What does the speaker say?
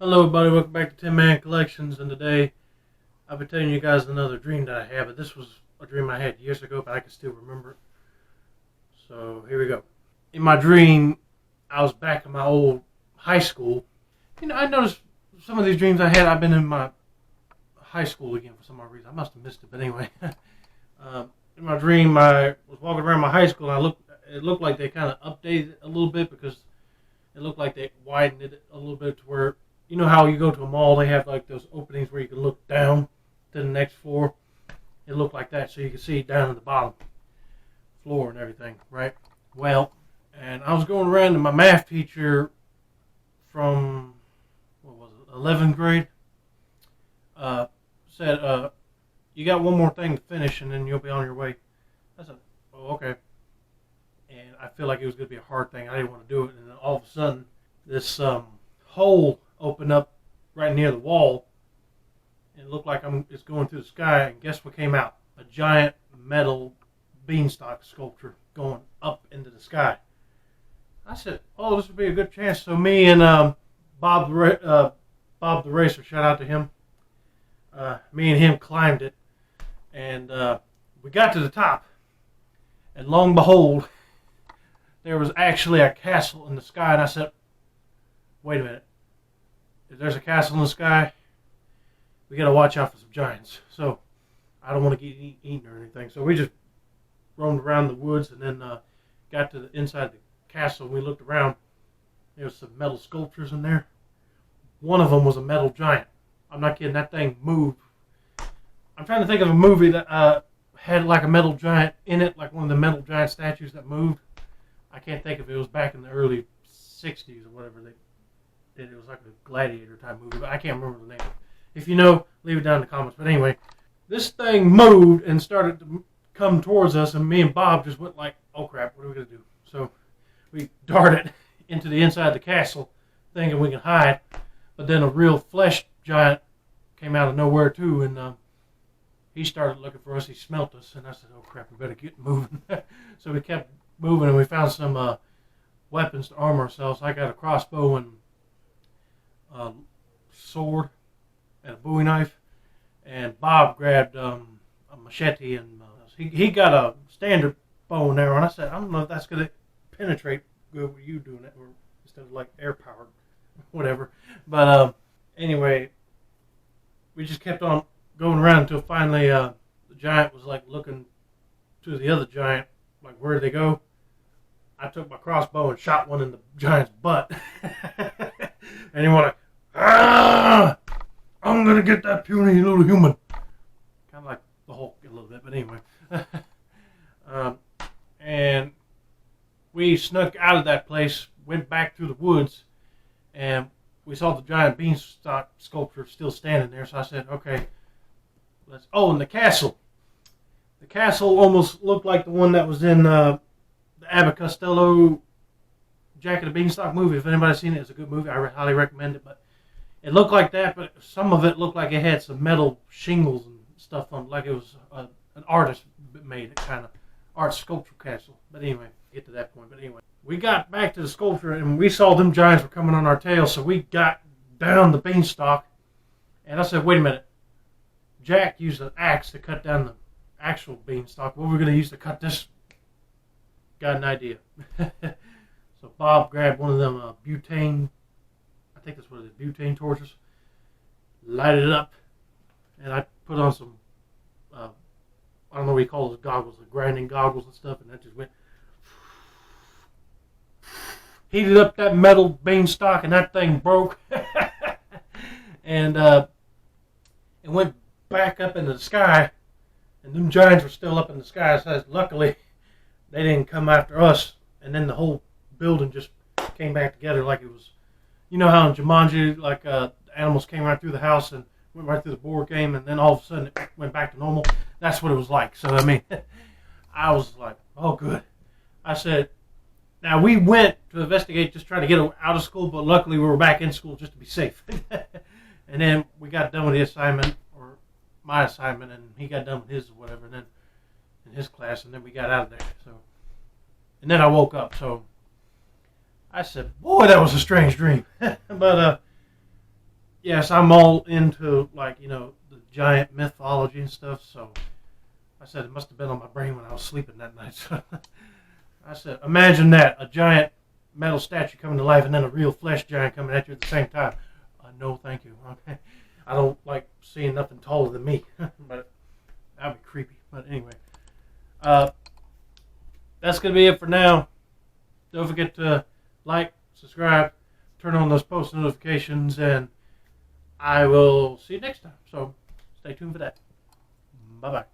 Hello everybody, welcome back to 10 Man Collections, and today I'll be telling you guys another dream that I had, but this was a dream I had years ago, but I can still remember it. So here we go. In my dream, I was back in my old high school. I noticed some of these dreams I had, I've been in my high school again for some odd reason. I must have missed it, but anyway. In my dream, I was walking around my high school, and it looked like they kind of updated it a little bit because it looked like they widened it a little bit to where, you know how you go to a mall, they have like those openings where you can look down to the next floor. It looked like that, so you can see down at the bottom floor and everything, right? Well, and I was going around, and my math teacher from, what was it, 11th grade, said, you got one more thing to finish, and then you'll be on your way. I said, oh, okay. And I feel like it was going to be a hard thing. I didn't want to do it, and then all of a sudden, this hole opened up right near the wall. It looked like it's going through the sky, and guess what came out? A giant metal beanstalk sculpture going up into the sky. I said, oh, this would be a good chance. So me and Bob the Racer, shout out to him, me and him climbed it, and we got to the top, and lo and behold, there was actually a castle in the sky, and I said, wait a minute. If there's a castle in the sky, we got to watch out for some giants. So I don't want to get eaten or anything. So we just roamed around the woods and then got to the inside the castle. And we looked around. There was some metal sculptures in there. One of them was a metal giant. I'm not kidding. That thing moved. I'm trying to think of a movie that had like a metal giant in it, like one of the metal giant statues that moved. I can't think if it was back in the early 60s or whatever they did. It was like a gladiator type movie, but I can't remember the name. If you know, leave it down in the comments. But anyway, this thing moved and started to come towards us, and me and Bob just went like, oh crap, what are we going to do? So we darted into the inside of the castle thinking we can hide, but then a real flesh giant came out of nowhere too, and he started looking for us. He smelt us, and I said, oh crap, we better get moving. So we kept moving, and we found some weapons to arm ourselves. I got a crossbow and a sword and a Bowie knife, and Bob grabbed a machete, and he got a standard bow and arrow, and I said, I don't know if that's going to penetrate good with you doing it, or instead of like air powered, whatever. But anyway, we just kept on going around until finally the giant was like looking to the other giant, like, where'd they go? I took my crossbow and shot one in the giant's butt. And he went like, ah! I'm going to get that puny little human. Kind of like the Hulk a little bit, but anyway. And we snuck out of that place, went back through the woods, and we saw the giant beanstalk sculpture still standing there. So I said, okay, let's... Oh, and the castle. The castle almost looked like the one that was in the Abbott Costello Jack of the Beanstalk movie. If anybody's seen it, it's a good movie. I highly recommend it. But it looked like that, but some of it looked like it had some metal shingles and stuff on it, like it was an artist made it, kind of art sculpture castle. But anyway, get to that point. But anyway, we got back to the sculpture, and we saw them giants were coming on our tail, so we got down the beanstalk, and I said, wait a minute. Jack used an axe to cut down the actual beanstalk. What we're going to use to cut this? Got an idea. So Bob grabbed one of them butane, I think that's what it is, butane torches, lighted it up, and I put on some, I don't know what you call those goggles, the grinding goggles and stuff, and that just went, heated up that metal beanstalk, and that thing broke. And it went back up into the sky, and them giants were still up in the sky. So luckily, they didn't come after us, and then the whole building just came back together like it was, you know how in Jumanji, like the animals came right through the house and went right through the board game, and then all of a sudden it went back to normal. That's what it was like. So, I mean, I was like, oh, good. I said, now we went to investigate, just trying to get out of school, but luckily we were back in school just to be safe. And then we got done with the assignment, or my assignment, and he got done with his or whatever, and then in his class, and then we got out of there. So, and then I woke up, so I said, boy, that was a strange dream. But yes, I'm all into, like, the giant mythology and stuff. So I said it must have been on my brain when I was sleeping that night. So I said, imagine that, a giant metal statue coming to life and then a real flesh giant coming at you at the same time. No, thank you. Okay, I don't like seeing nothing taller than me, but that'd be creepy. But anyway, uh, that's gonna be it for now. Don't forget to like, subscribe, turn on those post notifications, and I will see you next time. So stay tuned for that. Bye bye.